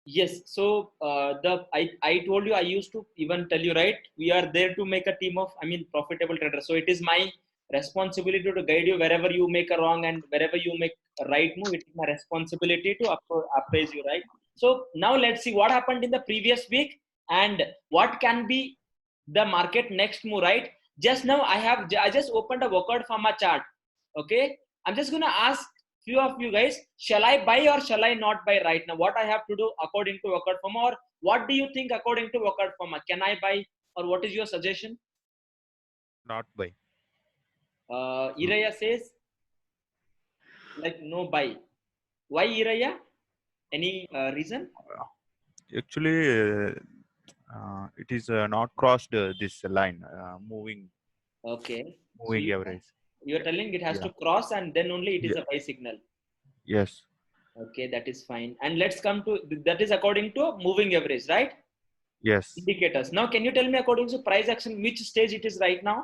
Yes. So I told you, I used to even tell you, right? We are there to make a team of, I mean, profitable traders. So it is my responsibility to guide you wherever you make a wrong and wherever you make a right move. It is my responsibility to appraise you, right? So now let's see what happened in the previous week and what can be the market next move, right? Just now I just opened a workout from a chart. Okay, I'm just gonna ask few of you guys, shall I buy or shall I not buy right now? What I have to do according to workout form, or what do you think according to workout form? Can I buy, or what is your suggestion? Not buy. Iraya says like no buy. Why Iraya? Any reason? Actually, it is not crossed this line, Okay, so moving average. you're telling it has Yeah. to cross and then only it is Yeah. a buy signal. Yes. Okay, that is fine. And let's come to that is according to moving average, right? Yes. Indicators. Now, can you tell me according to price action which stage it is right now?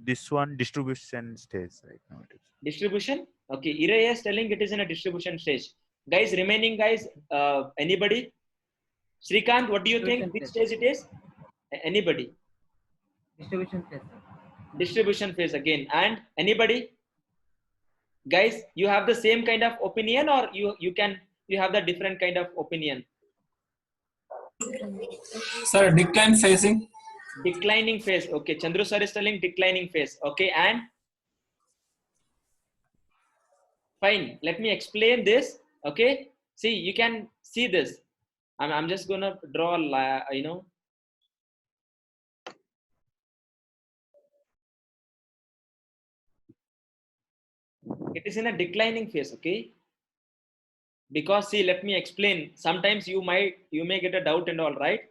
This one distribution stage right now. It is. Distribution. Okay, Ira is telling it is in a distribution stage. Guys, remaining guys, anybody? Srikant, what do you think? Distribution Which phase. stage it is? Anybody? Distribution phase. Distribution phase again. And anybody? Guys, you have the same kind of opinion, or you have the different kind of opinion? Sir, decline phasing. Declining phase. Okay, Chandru sir is telling declining phase. Okay, and fine. Let me explain this. Okay, see, you can see this. I'm just gonna draw, it is in a declining phase. Okay, because see, let me explain. Sometimes you may get a doubt and all, right?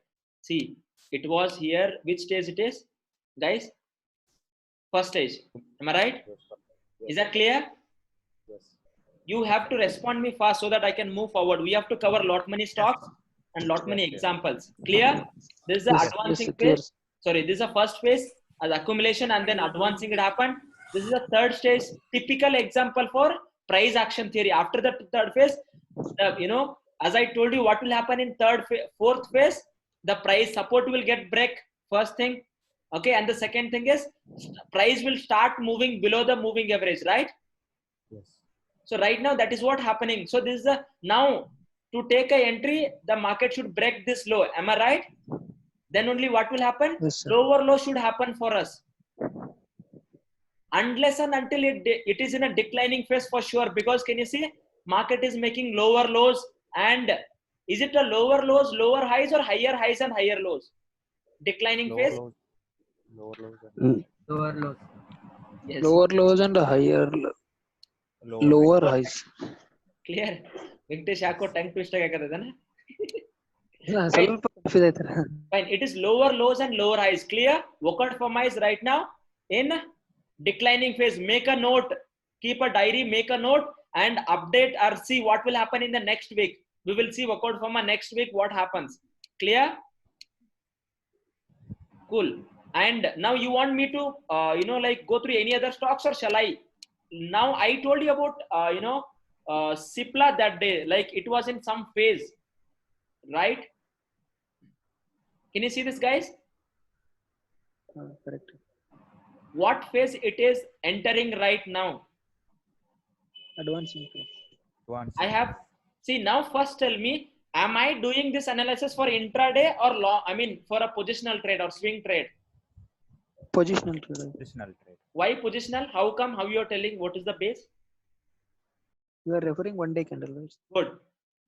See, it was here. Which stage it is, guys? First stage. Am I right? Is that clear? You have to respond me fast so that I can move forward. We have to cover lot many stocks and lot many examples. Clear? This is the Yes, advancing yes, clear. phase. Sorry, this is the first phase as accumulation and then advancing it happened. This is the third stage, typical example for price action theory. After the third phase, as I told you, what will happen in fourth phase? The price support will get break. First thing, okay, and the second thing is price will start moving below the moving average, right? So right now that is what happening. So this is the now to take a entry, the market should break this low. Am I right? Then only what will happen? Yes, sir. Lower low should happen for us. Unless and until it is in a declining phase for sure. Because can you see market is making lower lows, and is it a lower lows, lower highs, or higher highs and higher lows? Declining phase. Mm, Lower lows. Yes. Lower lows and higher lower highs. Clear. Venkatesh ಯಾಕೋ tongue twist ಆಗಕತ್ತದನ? ಸ್ವಲ್ಪ confuse ಆಯ್ತಾರ. Fine. It is lower lows and lower highs. Clear? Workout for my is right now in declining phase. Make a note. Keep a diary. Make a note and update or see what will happen in the next week. We will see workout for my next week. What happens? Clear? Cool. And now you want me to, like go through any other stocks, or shall I? Now I told you about, Cipla that day. Like it was in some phase, right? Can you see this, guys? Correct. What phase it is entering right now? Advancing phase. I have, see, now first tell me, am I doing this analysis for intraday or long, I mean for a positional trade or swing trade? Positional trade. Why positional? How come? How you are telling? What is the base? You are referring 1 day candle, right? Good.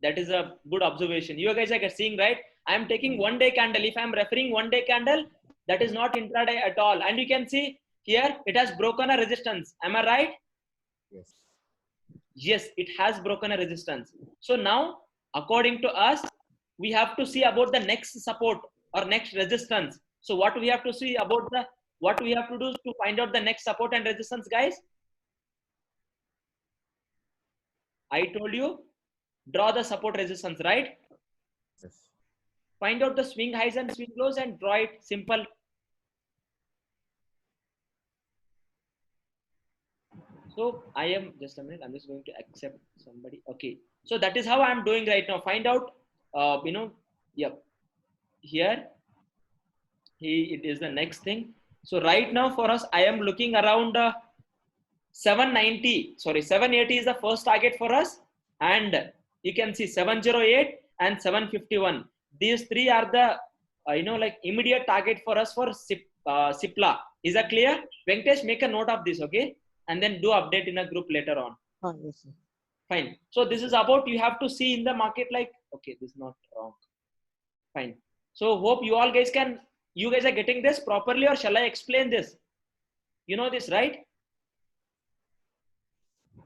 That is a good observation. You guys are seeing, right? I am taking 1 day candle. If I am referring 1 day candle, that is not intraday at all. And you can see here it has broken a resistance. Am I right? Yes, it has broken a resistance. So now, according to us, we have to see about the next support or next resistance. So what we have to see about what we have to do to find out the next support and resistance, guys? I told you, draw the support resistance, right? Find out the swing highs and swing lows and draw it. Simple. So I am just a minute. I'm just going to accept somebody. Okay. So that is how I'm doing right now. Find out. Yep. Here, it is the next thing. So right now for us, I am looking around 790. Sorry, 780 is the first target for us, and you can see 708 and 751. These three are the like immediate target for us for Sipla. Is that clear? Venkatesh, make a note of this, okay? And then do update in a group later on. Yes, sir. Fine. So this is about, you have to see in the market like, okay, this is not wrong. Fine. So hope you guys are getting this properly, or shall I explain this? You know this, right?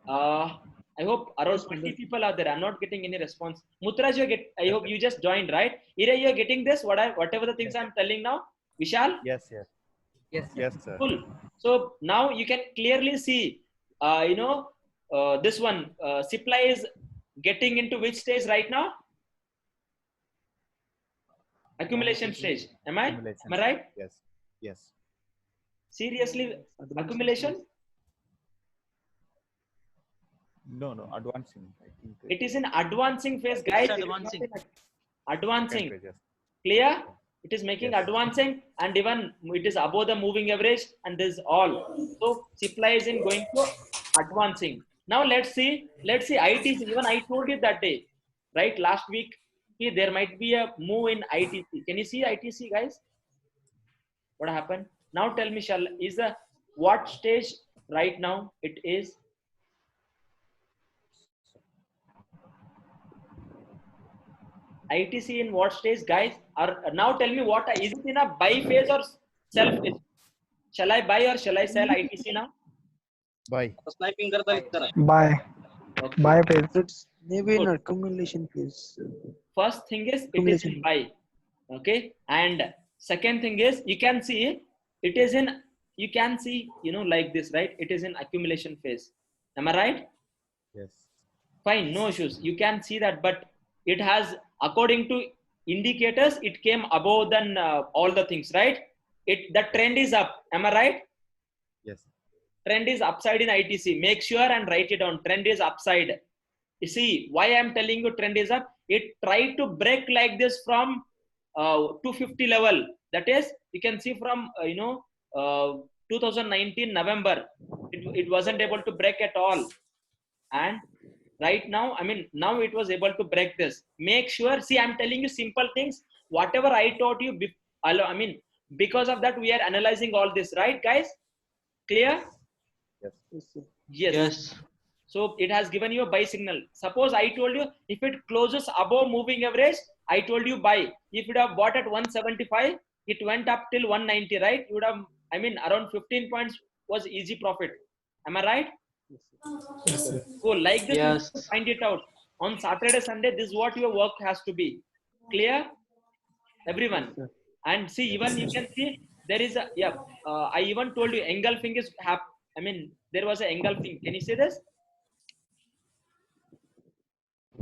I hope around 20 people are there. I'm not getting any response. Mutraj, I hope you just joined, right? Ira, you're getting this, whatever the things I'm telling now? Vishal? Yes, yes. Yes, sir. Yes, sir. Cool. So now you can clearly see, this one, Sipla is getting into which stage right now? Accumulation stage. Am I right? Yes. Yes. Seriously, accumulation? No, advancing. I think It is in advancing phase, guys. It's It is not advancing. in advancing. yes. Clear? It is making Yes. advancing, and even it is above the moving average, and this is all. So supply is in going to advancing. Now let's see ITC. Even I told you that day, right? Last week, there might be a move in ITC. Can you see ITC, guys? What happened? Now tell me, what stage right now it is? ITC in what stage, guys? Or now tell me, what is it in a buy phase or sell phase? Shall I buy or shall I sell ITC now? Bye. Sniping करता लिखता रहा Buy. Okay. Buy phase. It's maybe in Good. accumulation phase. First thing is it is in buy. Okay. And second thing is you can see it is in, like this, right? It is in accumulation phase. Am I right? Yes. Fine, no issues. You can see that, but it has, according to indicators, it came above than all the things, right? The trend is up. Am I right? Yes. Trend is upside in ITC. Make sure and write it down. Trend is upside. You see why I'm telling you trend is up? It tried to break like this from 250 level. That is, you can see from 2019 November. It wasn't able to break at all. And right now, now it was able to break this. Make sure, see, I'm telling you simple things. Whatever I taught you, because of that, we are analyzing all this, right, guys? Clear? Yes. Yes, sir. Yes. So it has given you a buy signal. Suppose I told you, if it closes above moving average, I told you buy. If you have bought at 175, it went up till 190, right? You would have, around 15 points was easy profit. Am I right? Yes, sir. Cool. Like this, Yes. you find it out. On Saturday, Sunday, this is what your work has to be. Clear? Everyone. And see, even you can see there is I even told you engulfing is there was an engulfing. Can you see this?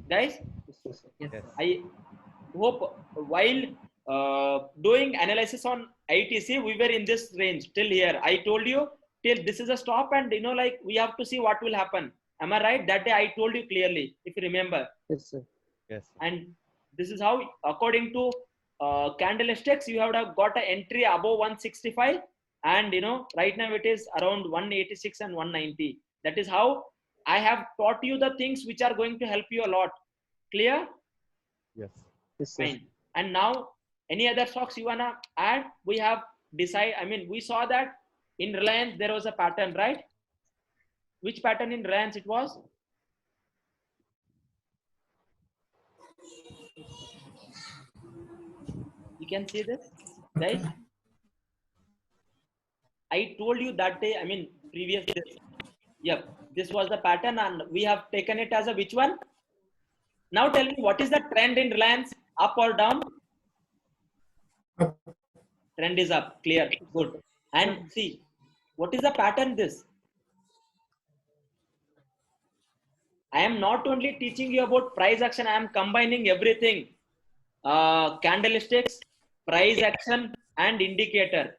Guys? Yes, Yes. I hope while doing analysis on ITC, we were in this range till here. I told you till this is a stop, and like we have to see what will happen. Am I right? That day I told you clearly, if you remember. Yes, sir. Yes. And this is how, according to candlesticks, you have got an entry above 165, and right now it is around 186 and 190. That is how I have taught you the things which are going to help you a lot. Clear? Yes. Yes, sir. Fine. And now, any other stocks you wanna add? We have decided. We saw that in Reliance there was a pattern, right? Which pattern in Reliance it was? You can see this, right? I told you that day. Previous day. Yep, this was the pattern, and we have taken it as a which one? Now tell me, what is the trend in Reliance? Up or down? Up. Trend is up. Clear. Good. And see, what is the pattern this? I am not only teaching you about price action, I am combining everything. Candlesticks, price action, and indicator.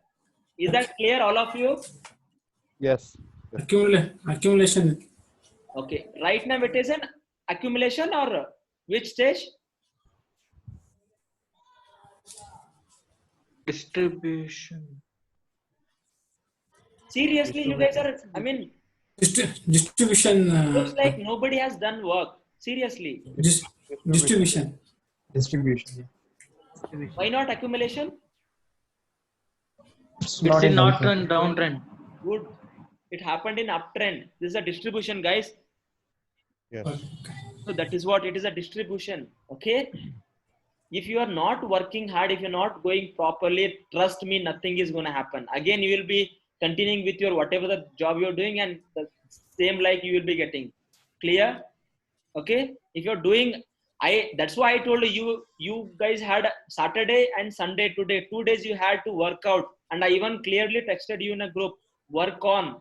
Is that clear, all of you? Yes. Accumulation. Okay, right now it is an accumulation or which stage? Distribution. Seriously, you guys are, I mean, Distribution. looks like nobody has done work. Seriously. Distribution. Distribution. Why not accumulation? It's It's not in in downtrend, downtrend. Good. It happened in uptrend. This is a distribution, guys. Yes. So that is what it is, a distribution. Okay. If you are not working hard, if you're not going properly, trust me, nothing is going to happen. Again, you will be continuing with your whatever the job you're doing, and the same like you will be getting. Clear? Okay. If you're doing, that's why I told you guys had Saturday and Sunday today, 2 days you had to work out, and I even clearly texted you in a group, work on.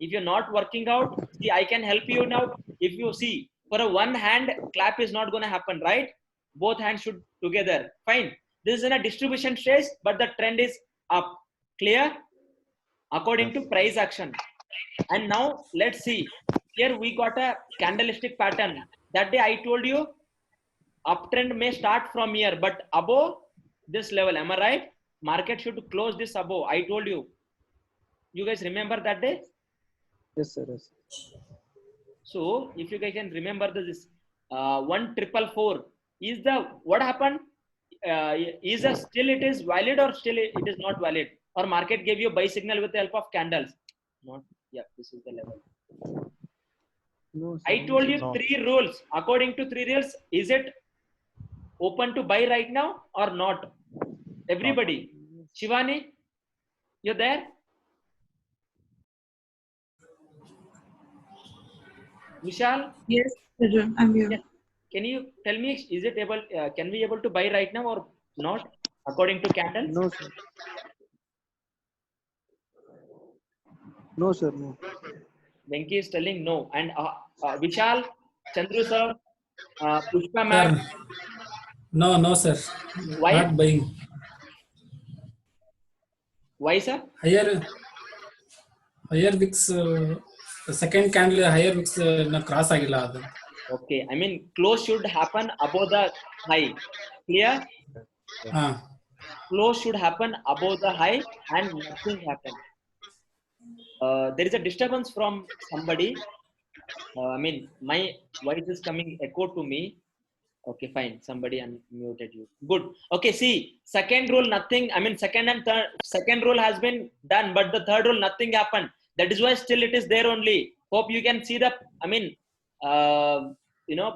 If you're not working out, see, I can help you now. If you see, for a one hand clap is not going to happen, right? Both hands should together. Fine. This is in a distribution stage, but the trend is up. Clear? According to price action. And now let's see. Here we got a candlestick pattern. That day I told you uptrend may start from here, but above this level. Am I right? Market should close this above. I told you. You guys remember that day? Yes, sir. Yes. So if you guys can remember this 1444 is the what happened? Is a still it is valid or still it is not valid? Or market gave you buy signal with the help of candles? Not. Yeah, this is the level. No, sir. I told you No. 3 rules. According to 3 rules, is it open to buy right now or not? Everybody. Shivani, you're there? Vishal? Yes, sir, I'm here. Yeah. Can you tell me, is it able, can we able to buy right now or not? According to candles? No, sir. No, sir. No. Venki is telling no. And Vishal, Chandru sir, Pushpa ma'am, Sir, no, sir. Why? Not buying. why sir? Higher wicks. Second candle higher wicks na cross ಆಗಿಲ್ಲ ಅದು. Okay, I mean close should happen above the high. Clear? Close should happen above the high and nothing happened. There is a disturbance from somebody. I mean, my voice is coming echo to me. Okay, fine. Somebody unmuted you. Good. Okay, see, second rule, nothing. I mean, second rule has been done, but the third rule, nothing happened. That is why still it is there only. Hope you can see the, I mean,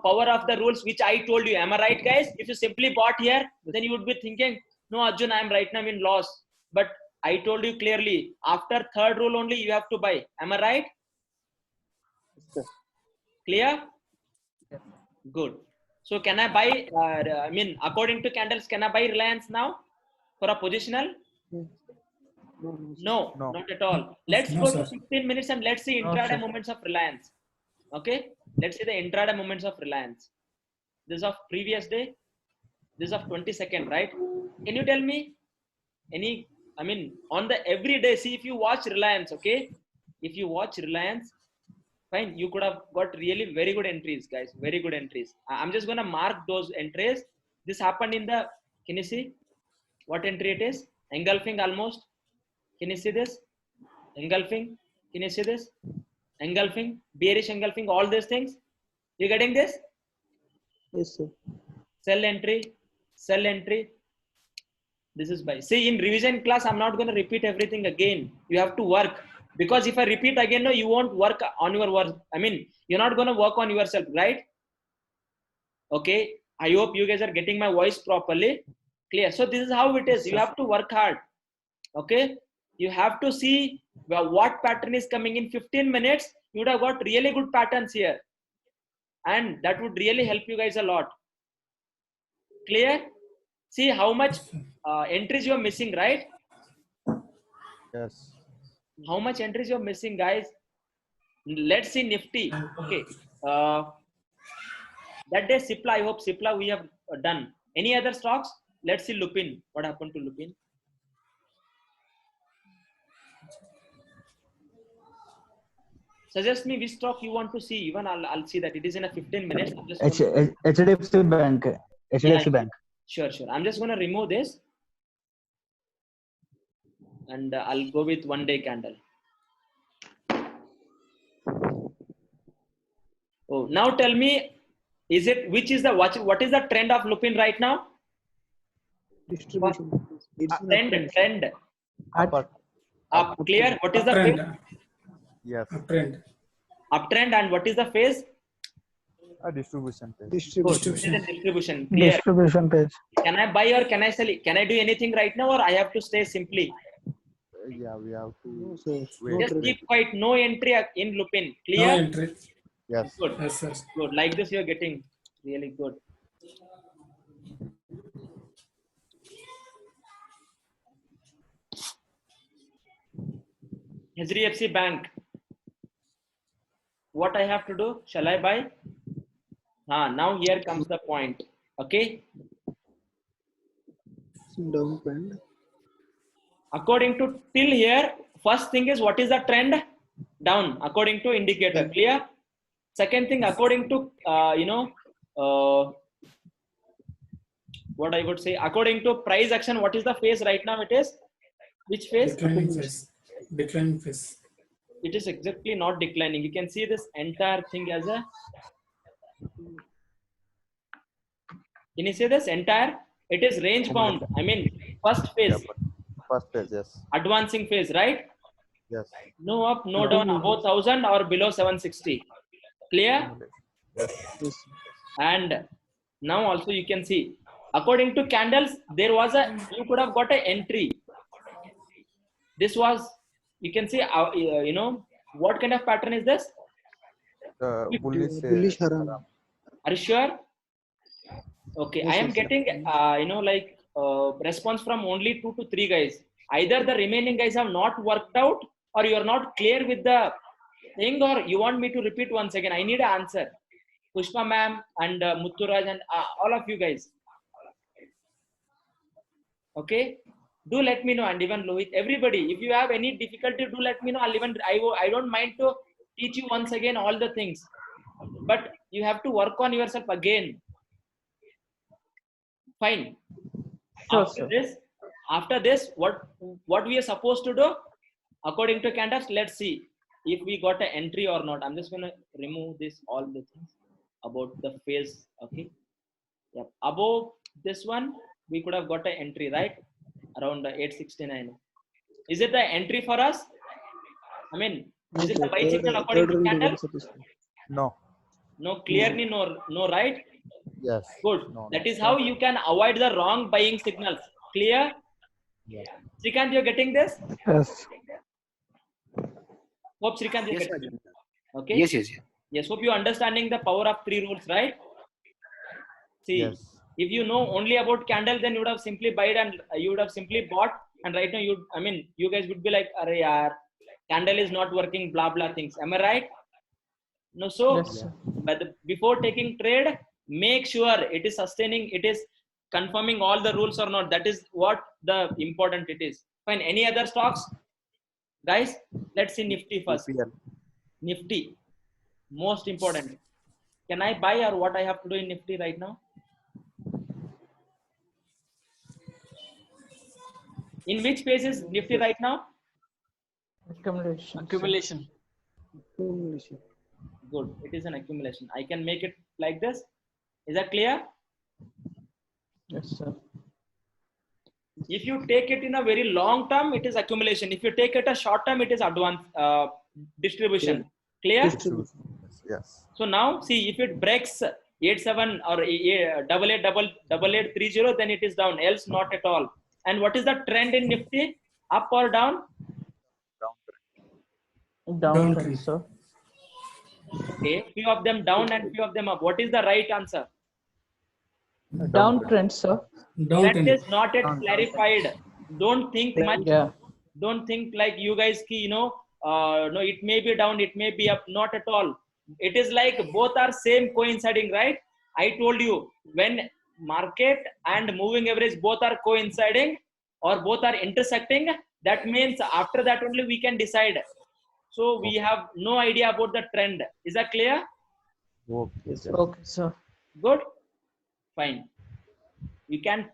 power of the rules which I told you. Am I right, guys? If you simply bought here, then you would be thinking, no, Arjun, I am right now in loss. But I told you clearly, after third rule only, you have to buy. Am I right? Clear? Good. So can I buy, I mean, according to candles, can I buy Reliance now for a positional? No, No. not at all. Let's No, go sir. to 15 minutes and let's see intraday movements of Reliance. Okay. Let's see the intraday movements of Reliance. This is of previous day. This is of 22nd, right? Can you tell me any, I mean, on the everyday, see if you watch Reliance, okay? If you watch Reliance, fine, you could have got really very good entries, guys. Very good entries. I'm just going to mark those entries. This happened in the, can you see what entry it is? Engulfing almost. Can you see this? Engulfing. Can you see this? Engulfing, bearish engulfing, all these things. You getting this? Yes, sir. Sell entry, sell entry. This is buy. See, in revision class, I'm not going to repeat everything again. You have to work. Because if I repeat again, no, you won't work on your work. I mean, you're not going to work on yourself, right? Okay. I hope you guys are getting my voice properly. Clear. So this is how it is. You have to work hard. Okay. You have to see what pattern is coming in 15 minutes. You would have got really good patterns here. And that would really help you guys a lot. Clear? See how much entries you're missing, right? Yes. How much entries you're missing, guys? Let's see Nifty. Okay. That day Cipla, I hope Cipla we have done. Any other stocks? Let's see Lupin. What happened to Lupin? Suggest me which stock you want to see. Even I'll see that it is in a 15 minutes. I'm just gonna, HDFC Bank. HDFC Yeah, Bank. sure. I'm just gonna remove this, and I'll go with 1 day candle. Oh, now tell me, which is the what is the trend of Lupin right now? Distribution. It's an Trend. Up. Clear. What is the phase? Uptrend. Yes. Uptrend. Uptrend. And what is the phase? A distribution phase. distribution. It is a distribution. Clear. Distribution page. Can I buy or can I sell it? Can I do anything right now, or I have to stay simply? Yeah, we have No, to sir. wait. Just keep quiet. No entry in Lupin. No Clear. entry. Yes. Good. Yes, sir. Good. Like this, you're getting really good. HDFC Bank. What I have to do? Shall I buy? Now here comes the point. Okay. Downtrend. According to till here, first thing is what is the trend? Down. According to indicator. Clear. Second thing, according to what I would say, according to price action, what is the phase right now? It is which phase? Declining phase. Declining phase. It is exactly not declining. You can see this entire thing as a. Can you see this entire? It is range bound. I mean, first phase, First phase, yes. advancing phase, right? Yes. No up, no down, above 1000 or below 760. Clear? Yes. And now also you can see, according to candles, there was you could have got an entry. This was, you can see, what kind of pattern is this? Bullish. Bullish haram. Are you sure? Okay, Yes, I am yes, getting, response from only 2 to 3 guys. Either the remaining guys have not worked out, or you are not clear with the thing, or you want me to repeat once again. I need an answer. Pushpa ma'am and Mutturaj and all of you guys. Okay, do let me know, and even Lohit, everybody. If you have any difficulty, do let me know. I don't mind to teach you once again all the things, but you have to work on yourself again. Fine. Sure, After this, what we are supposed to do according to candles? Let's see if we got an entry or not. I'm just gonna remove this all the things about the phase. Okay. Yep. Above this one, we could have got an entry, right? Around 869. Is it the entry for us? I mean, is it the buy signal according to candle? No. No, clearly no, right? Yes. Good. No. That is how you can avoid the wrong buying signals. Clear? Yeah. Srikanth, you're getting this? Yes. Hope Srikanth, you're Yes, getting sir. this. Okay? Yes. Yes, hope you're understanding the power of 3 rules, right? See, Yes. if you know only about candle, then you would have simply bought, and right now you guys would be like, "Arey yaar, candle is not working, blah blah things." Am I right? No, so Yes, sir. but before taking trade, make sure it is sustaining, it is confirming all the rules or not. That is what the important it is. Fine. Any other stocks, guys? Let's see Nifty first. UPL. Nifty, most important. Can I buy, or what I have to do in Nifty right now? In which phase is Nifty right now? Accumulation. Accumulation. Good. It is an accumulation. I can make it like this. Is that clear? Yes, sir. If you take it in a very long term, it is accumulation. If you take it a short term, it is advance distribution. Clear? Yes. So now see, if it breaks 87 or 888830, then it is down. Else not at all. And what is the trend in Nifty? Up or down? Downtrend, sir. Okay. Few of them down and few of them up. What is the right answer? Downtrend, sir. That is not yet clarified. Don't think much. Yeah. Don't think like you guys, no, it may be down, it may be up. Not at all. It is like both are same coinciding, right? I told you, when market and moving average both are coinciding or both are intersecting, that means after that only we can decide So we have no idea about the trend. Is that clear? Okay. Sir. Okay, sir. Good. Fine. You can,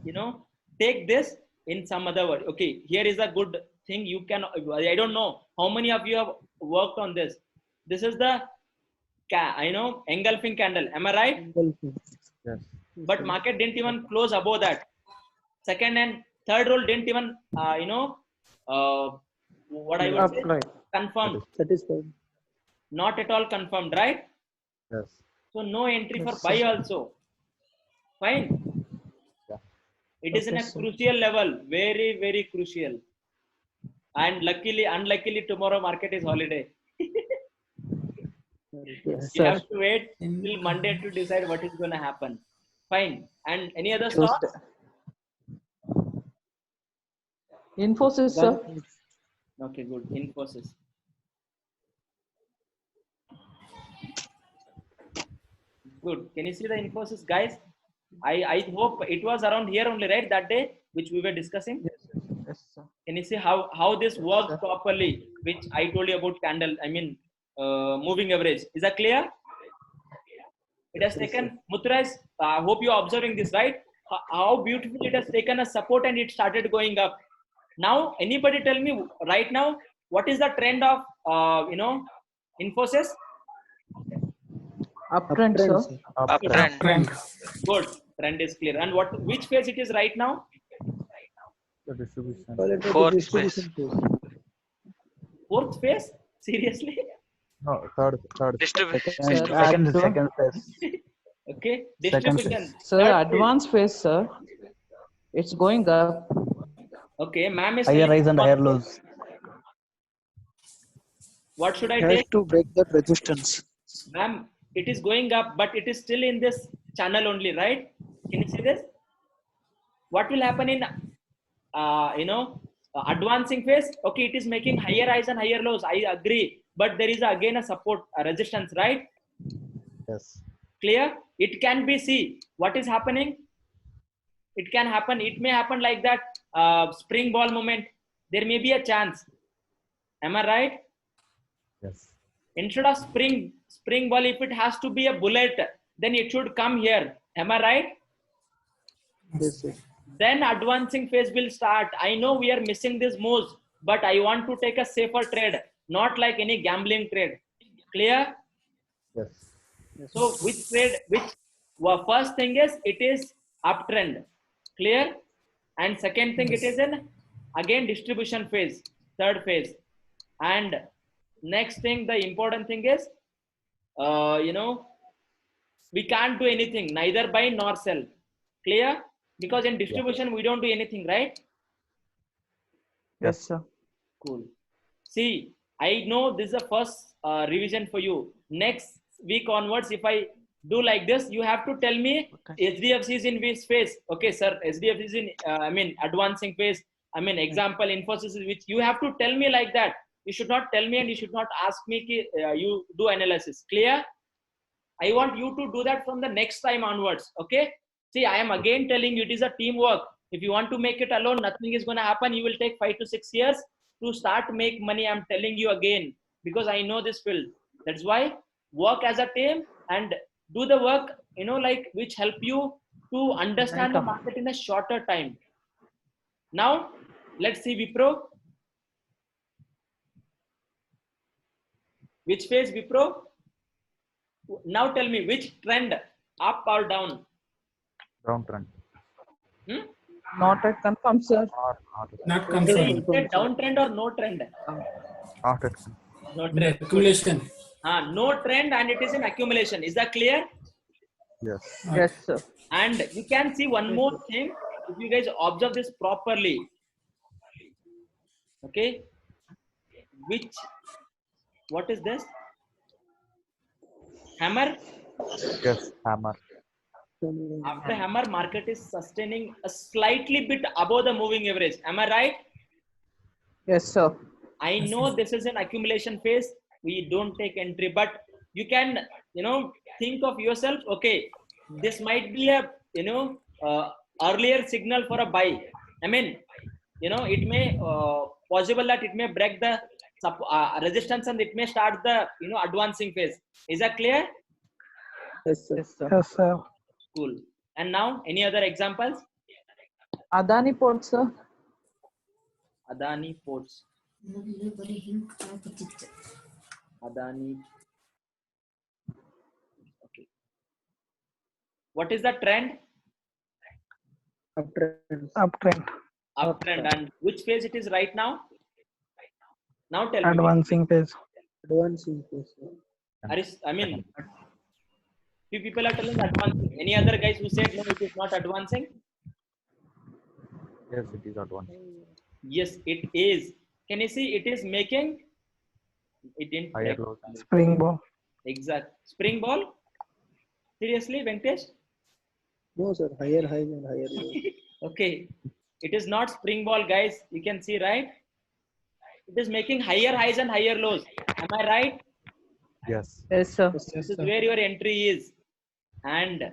you know, take this in some other word. Okay, here is a good thing. You can, I don't know how many of you have worked on this. This is the, I know, engulfing candle. Am I right? Yes. But market didn't even close above that. Second and third roll didn't even, what I would say, Upright. confirmed. Satisfied. Not at all confirmed, right? Yes. So no entry for Yes, buy sir. also. Fine. Yeah. It is in a Okay, sir. crucial level, very, very crucial. And luckily, unluckily, tomorrow market is holiday. Yes, You sir. have to wait till Monday to decide what is going to happen. Fine. And any other stock? Tuesday. Infosys, sir. Okay, good. Infosys. Good. Can you see the Infosys, guys? I hope it was around here only, right? That day, which we were discussing. Yes, sir. Can you see how this works sir. properly, which I told you about candle, I mean, moving average. Is that clear? It has taken, Muthraj, hope you're observing this, right? How beautifully it has taken a support and it started going up. Now, anybody tell me right now, what is the trend of, Infosys? Uptrend, sir. Uptrend. Trend. Good. Trend is clear. And which phase it is right now? The distribution. Fourth phase. Fourth phase? Seriously? No, third. Second phase. Okay. Second Distribution. Sir, Third phase. advanced phase, sir. It's going up. Okay. Ma'am is Higher telling rise and higher lows. what should I Has take? to break that resistance. Ma'am, it is going up, but it is still in this channel only, right? Can you see this? What will happen in, advancing phase? Okay, it is making higher highs and higher lows. I agree, but there is again a support, a resistance, right? Yes. Clear? It can be, see what is happening. It can happen. It may happen like that spring ball moment. There may be a chance. Am I right? Yes. Instead of spring ball, if it has to be a bullet, then it should come here. Am I right? Yes, sir. Then advancing phase will start. I know we are missing these moves, but I want to take a safer trade, not like any gambling trade. Clear? Yes. So which trade, well, first thing is it is uptrend. Clear? And second thing, it is an again distribution phase, third phase. And next thing, the important thing is, we can't do anything, neither buy nor sell. Clear? Because in distribution, we don't do anything, right? Yes, sir. Cool. See, I know this is the first revision for you. Next week onwards, if I do like this, you have to tell me HDFC is in which phase. Okay, sir, HDFC is in, advancing phase. Example, Infosys is which. You have to tell me like that. You should not tell me and you should not ask me you do analysis. Clear? I want you to do that from the next time onwards. Okay? See, I am again telling you it is a teamwork. If you want to make it alone, nothing is going to happen. You will take 5 to 6 years to start make money. I'm telling you again, because I know this field. That's why work as a team and do the work, which help you to understand the market in a shorter time. Now, let's see Wipro. Which phase Wipro? Now tell me which trend, up or down? Downtrend. Not yet confirmed, sir. Not Say confirmed. it downtrend or no trend? Not yet. No trend. Accumulation. No trend and it is in accumulation. Is that clear? Yes. Yes, sir. And you can see one more thing. If you guys observe this properly. Okay. What is this? Hammer. Yes. Hammer. After hammer, market is sustaining a slightly bit above the moving average. Am I right? Yes, sir. I know this is an accumulation phase. We don't take entry, but you can, think of yourself. Okay, this might be a, earlier signal for a buy. It may possible that it may break the resistance and it may start the advancing phase. Is that clear? Yes, sir. Yes, sir. Yes, sir. Cool. And now any other examples? Adani Port, sir. Adani Ports. Adani. Okay. What is the trend? Uptrend. Uptrend. Uptrend. And which phase it is right now? Now tell me. Advancing phase. Advancing phase. I mean, few people are telling advancing. Any other guys who said no, it is not advancing? Yes, it is advancing. Yes, it is. Can you see it is making? It didn't. Higher lows. Spring ball. Exact. Spring ball? Seriously, Venkatesh? No, sir. Higher highs and higher lows. Okay. It is not spring ball, guys. You can see, right? It is making higher highs and higher lows. Am I right? Yes. Yes, sir. This is where your entry is. And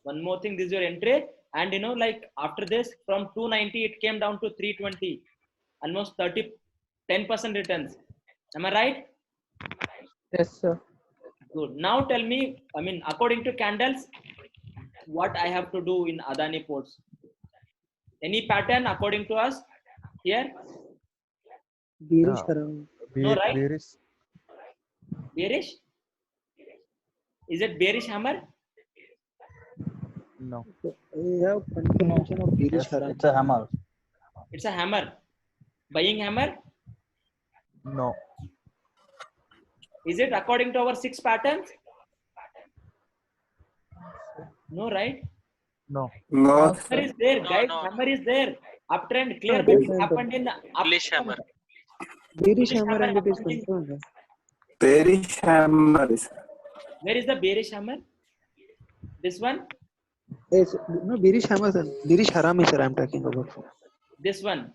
one more thing, this is your entry. And like after this, from 290, it came down to 320. Almost 10% returns. Am I right? Yes, sir. Good. Now tell me, I mean, according to candles, what I have to do in Adani Ports? Any pattern according to us here? Bearish Yeah. around. No, right? Bearish. Bearish? Is it bearish hammer? No. We have confirmation of bearish Yes, around. it's a hammer. It's a hammer. Buying hammer? No. Is it according to our 6 patterns? No, right? No. No, Hammer is there, guys. Hammer is there. Uptrend, clear. But it happened in English hammer. Bearish Bearish hammer and it is happened in- confirmed. bearish hammer is Where is the bearish hammer? This one? Yes, no, bearish hammer, sir. Bearish harami, sir. I'm talking about. This one?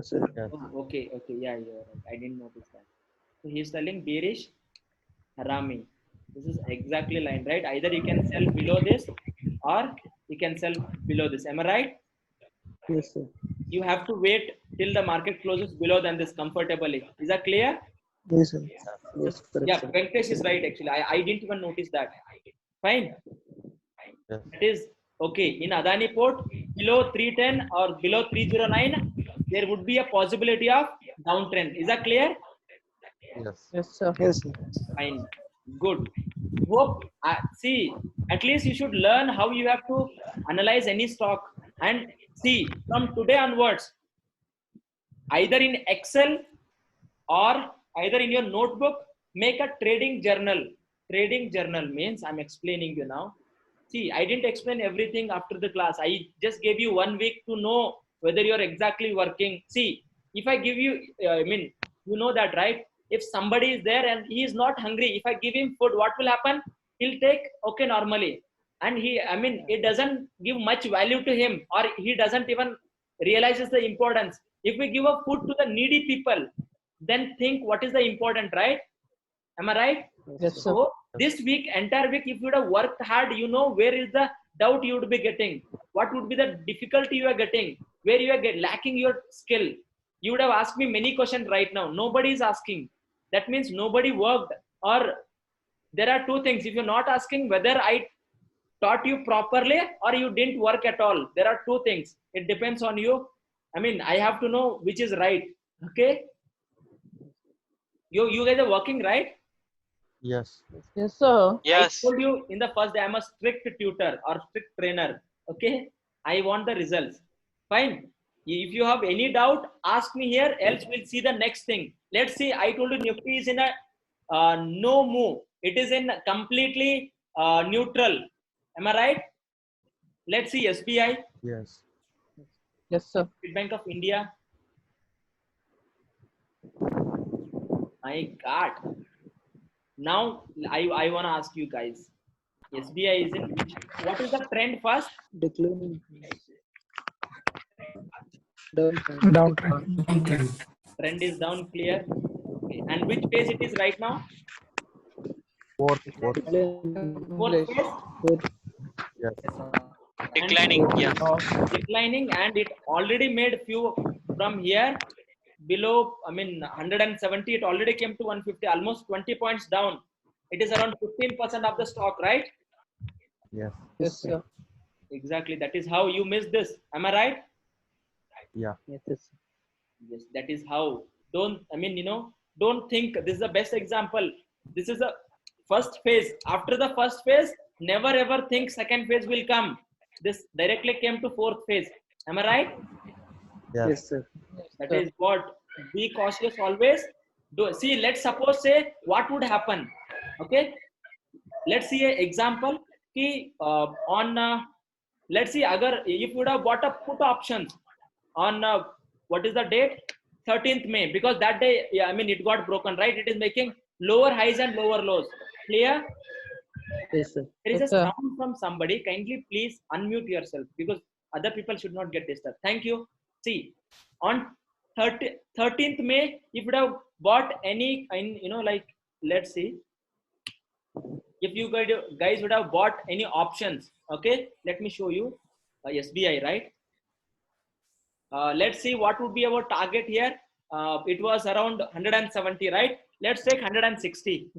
Sir. Yes. Oh, okay. Yeah, you're right. I didn't notice that. So he's telling bearish harami. This is exactly line, right? Either you can sell below this or you can sell below this. Am I right? Yes, sir. You have to wait till the market closes below than this comfortably. Is that clear? Yes, sir. Yes, correct, Yeah, sir. Venkatesh is right actually. I didn't even notice that. Fine. Yes. It is okay. In Adani Port, below 310 or below 309, there would be a possibility of downtrend. Is that clear? Yes. Yes, sir. Yes, sir. Fine. Good. Hope, see, at least you should learn how you have to analyze any stock. And see, from today onwards, either in Excel or either in your notebook, make a trading journal. Trading journal means, I'm explaining you now. See, I didn't explain everything after the class. I just gave you 1 week to know whether you're exactly working. See, if I give you, you know that, right? If somebody is there and he is not hungry, if I give him food, what will happen? He'll take, okay, normally. And it doesn't give much value to him, or he doesn't even realizes the importance. If we give a food to the needy people, then think what is the important, right? Am I right? Yes, sir. So this week, entire week, if you would have worked hard, you know where is the doubt you would be getting, what would be the difficulty you are getting, where you are lacking your skill. You would have asked me many questions right now. Nobody is asking. That means nobody worked. Or there are two things. If you're not asking whether I taught you properly or you didn't work at all, there are two things. It depends on you. I have to know which is right. Okay. You guys are working, right? Yes. Yes, sir. Yes. I told you in the first day, I'm a strict tutor or strict trainer. Okay. I want the results. Fine. If you have any doubt, ask me here, else we'll see the next thing. Let's see. I told you Nifty is in a no move. It is in completely neutral. Am I right? Let's see SBI. Yes. Yes, sir. State Bank of India. My God. Now I want to ask you guys. SBI is in which? What is the trend first? Declining. Downtrend. Trend is down, clear. Okay. And which phase it is right now? Fourth. Fourth English. phase. Yes. Declining. Yeah. Declining, and it already made few from here below, I mean 170, it already came to 150, almost 20 points down. It is around 15% of the stock, right? Yes. Yes, sir. Exactly. That is how you missed this. Am I right? Yeah. Yes, yes. Yes, that is how. Don't, I mean, don't think this is the best example. This is the first phase. After the first phase, never ever think second phase will come. This directly came to fourth phase. Am I right? Yes. Yes, sir. That Sir. is what. Be cautious always. Do see. Let's suppose say what would happen. Okay. Let's see an example. Ki, on let's see, agar if you would have bought a put options on what is the date? 13th May, because that day, yeah, I mean it got broken, right? It is making lower highs and lower lows. Clear? Yes, sir. There is Yes, a sir. sound from somebody. Kindly please unmute yourself because other people should not get disturbed. Thank you. See, on 13th May, if you would have bought any, like, let's see, if you guys would have bought any options, okay, let me show you. SBI, right? Let's see what would be our target here. It was around 170, right? Let's take 160.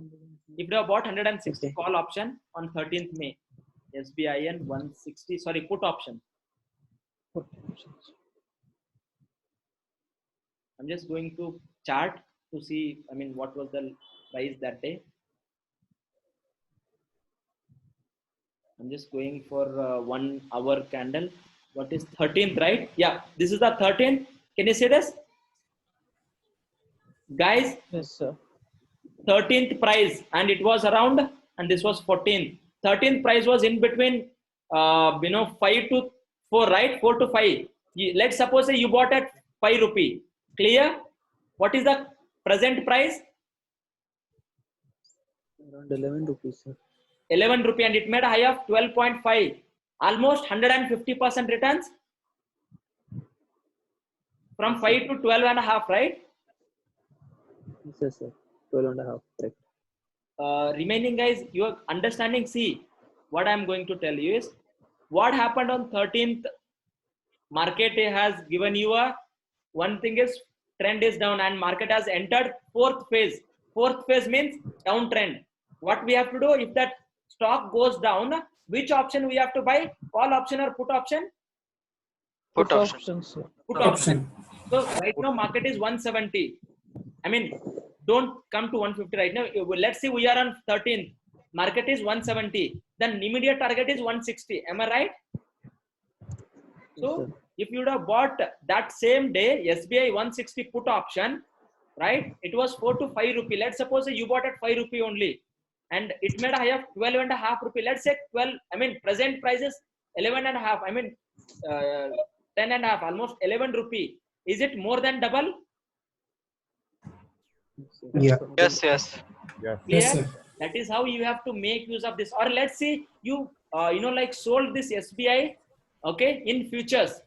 If you have bought 160 Okay. call option on 13th May, SBIN 160, sorry, put option. I'm just going to chart to see, I mean, what was the price that day. I'm just going for 1 hour candle. What is 13th, right? Yeah, this is the 13th. Can you see this? Guys, Yes, sir. 13th price, and it was around, and this was 14th. 13th price was in between, 5 to 4, right? 4 to 5. Let's suppose say you bought at 5 rupee. Clear? What is the present price? Around 11 rupees, sir. 11 rupee, and it made a high of 12.5. Almost 150% returns from 5 to 12 and a half, right? Yes, sir. 12 and a half. Correct. Remaining guys, you are understanding. See, what I'm going to tell you is what happened on 13th. Market has given you a one thing is trend is down, and market has entered fourth phase. Fourth phase means downtrend. What we have to do if that stock goes down, which option we have to buy? Call option or put option? Put option, sir. Put option. So right now market is 170. I mean, don't come to 150 right now. Let's say we are on 13th. Market is 170. Then immediate target is 160. Am I right? So Yes, if you would have bought that same day SBI 160 put option, right? It was 4 to 5 rupee. Let's suppose you bought at 5 rupee only, and it made a high of 12 and a half rupee. Let's say 12. I mean present price is 11 and a half. I mean 10 and a half, almost 11 rupee. Is it more than double? sir. Yeah. Yes, yes. Yes. Clear? Yes, sir. That is how you have to make use of this. Or let's say you like sold this SBI, okay, in futures.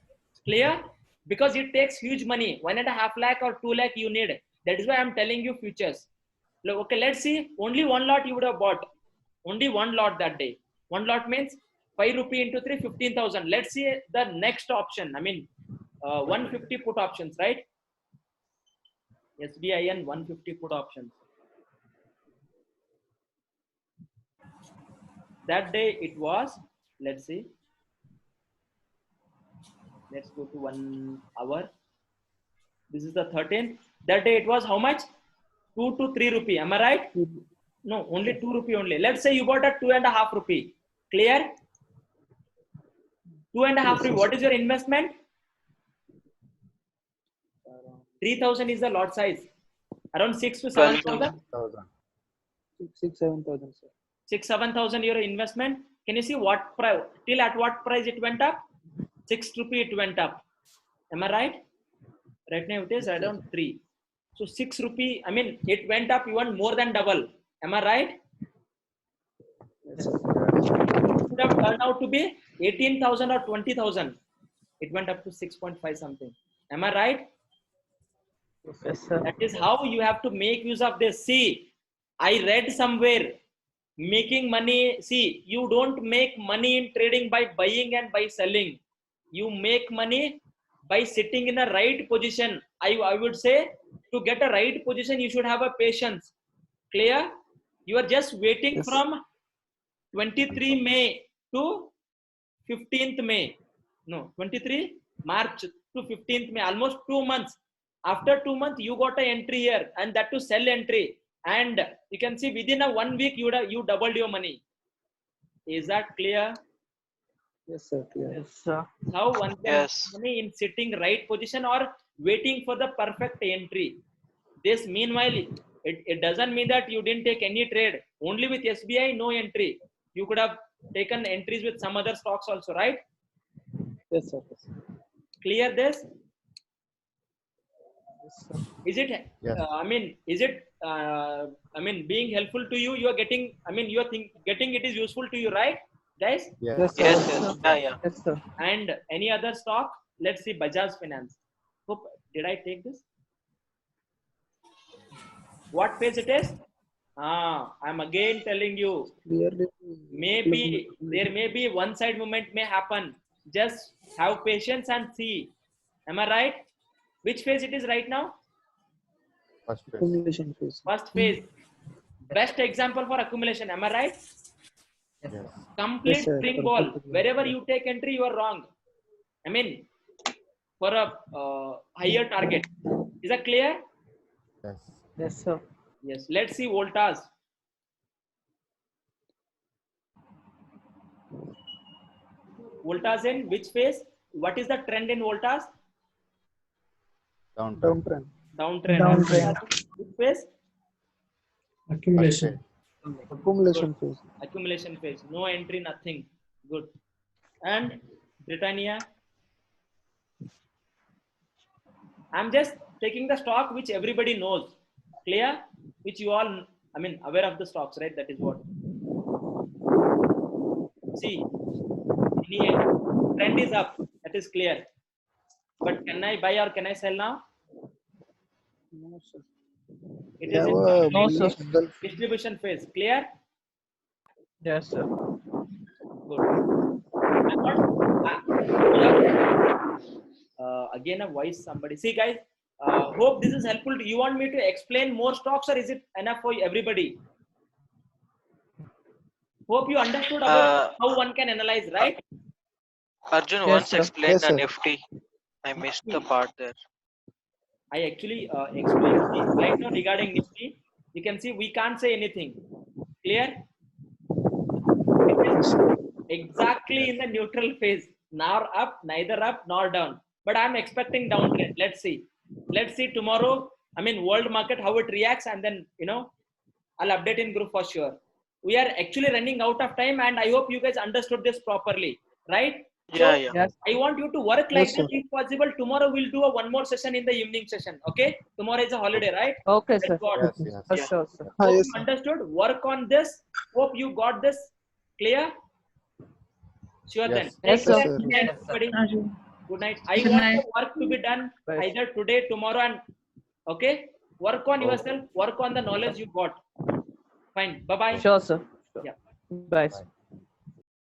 Clear? Because it takes huge money, 1.5 lakh or 2 lakh you need. That is why I'm telling you futures. Look, okay, let's see. Only one lot you would have bought. Only one lot that day. One lot means 5 rupee into 3, 15,000. Let's see the next option. I mean, 150 put options, right? SBIN 150 put options. That day it was, let's see. Let's go to 1 hour. This is the 13th. That day it was how much? 2 to 3 rupee. Am I right? No, only 2 rupee only. Let's say you bought at 2.5 rupee. Clear? 2.5 rupee. What is your investment? 3,000 is the lot size. Around 6 to 7,000. 6,000-7,000, sir. 6,000-7,000 your investment. Can you see what price? Till at what price it went up? 6 rupee it went up. Am I right? Right now it is around 3. So 6 rupee. I mean it went up even more than double. Am I right? Yes, sir. It would have turned out to be 18,000 or 20,000. It went up to 6.5 something. Am I right? Yes, sir. That is how you have to make use of this. See, I read somewhere making money. See, you don't make money in trading by buying and by selling. You make money by sitting in a right position. I would say To get a right position, you should have a patience. Clear? You are just waiting Yes. from 23 May to 15th May. No, 23 March to 15th May. Almost 2 months. After 2 months, you got an entry here, and that to sell entry. And you can see within a 1 week, you doubled your money. Is that clear? Yes, sir. Clear. Yes, sir. How one can Yes. make money in sitting right position or waiting for the perfect entry. This meanwhile, it doesn't mean that you didn't take any trade. Only with SBI, no entry. You could have taken entries with some other stocks also, right? Yes, sir. Yes, sir. Clear this? Yes, sir. Is it? Yes. Is it? Being helpful to you. You are getting. You are getting it is useful to you, right, guys? Yes. Yes, sir. Yes, yes. Yeah, yeah. Yes, sir. And any other stock? Let's see, Bajaj Finance. Hope, did I take this? What phase it is? I'm again telling you. Clearly. Maybe there may be one side movement may happen. Just have patience and see. Am I right? Which phase it is right now? First phase. Accumulation phase. First phase. Best example for accumulation. Am I right? Yes. Complete Yes, sir. spring ball. Perfect. Wherever you take entry, you are wrong. For a higher target. Is that clear? Yes. Yes, sir. Yes. Let's see Voltas. Voltas in which phase? What is the trend in Voltas? Downtrend. Downtrend. Downtrend. Downtrend. Which phase? Accumulation. Accumulation phase. Accumulation phase. No entry, nothing. Good. And Britannia. I'm just taking the stock which everybody knows. Clear? Which you all, aware of the stocks, right? That is what. See, trend is up. That is clear. But can I buy or can I sell now? No, sir. It Yeah, is in well, No, sir. distribution phase. Clear? Yes, sir. Good. Again, a voice somebody. See, guys, hope this is helpful. You want me to explain more stocks or is it enough for everybody? Hope you understood about how one can analyze, right? Arjun Yes, once sir. explained Yes, the sir. Nifty. I missed the part there. I actually explained right now regarding Nifty. You can see we can't say anything. Clear? It is exactly in the neutral phase. Nor up, neither up, nor down. But I'm expecting downtrend. Let's see. Let's see tomorrow. World market, how it reacts, and then, I'll update in group for sure. We are actually running out of time, and I hope you guys understood this properly, right? Yeah, So, yeah. Yes. I want you to work like Yes, this sir. if possible. Tomorrow we'll do one more session in the evening session. Okay? Tomorrow is a holiday, right? Okay, Thank sir. God. Yes. Yes. For Yeah. sure, sir. Hope Yes, you sir. understood. Work on this. Hope you got this clear. Sure Yes. then. Yes, Take sir. care. Yes, Everybody. Good night. I Good want night. the work to be done Bye. either today, tomorrow, and okay. Work on Okay. yourself. Work on the knowledge you got. Fine. Bye bye. Sure, sir. Sure. Yeah. Bye. Bye.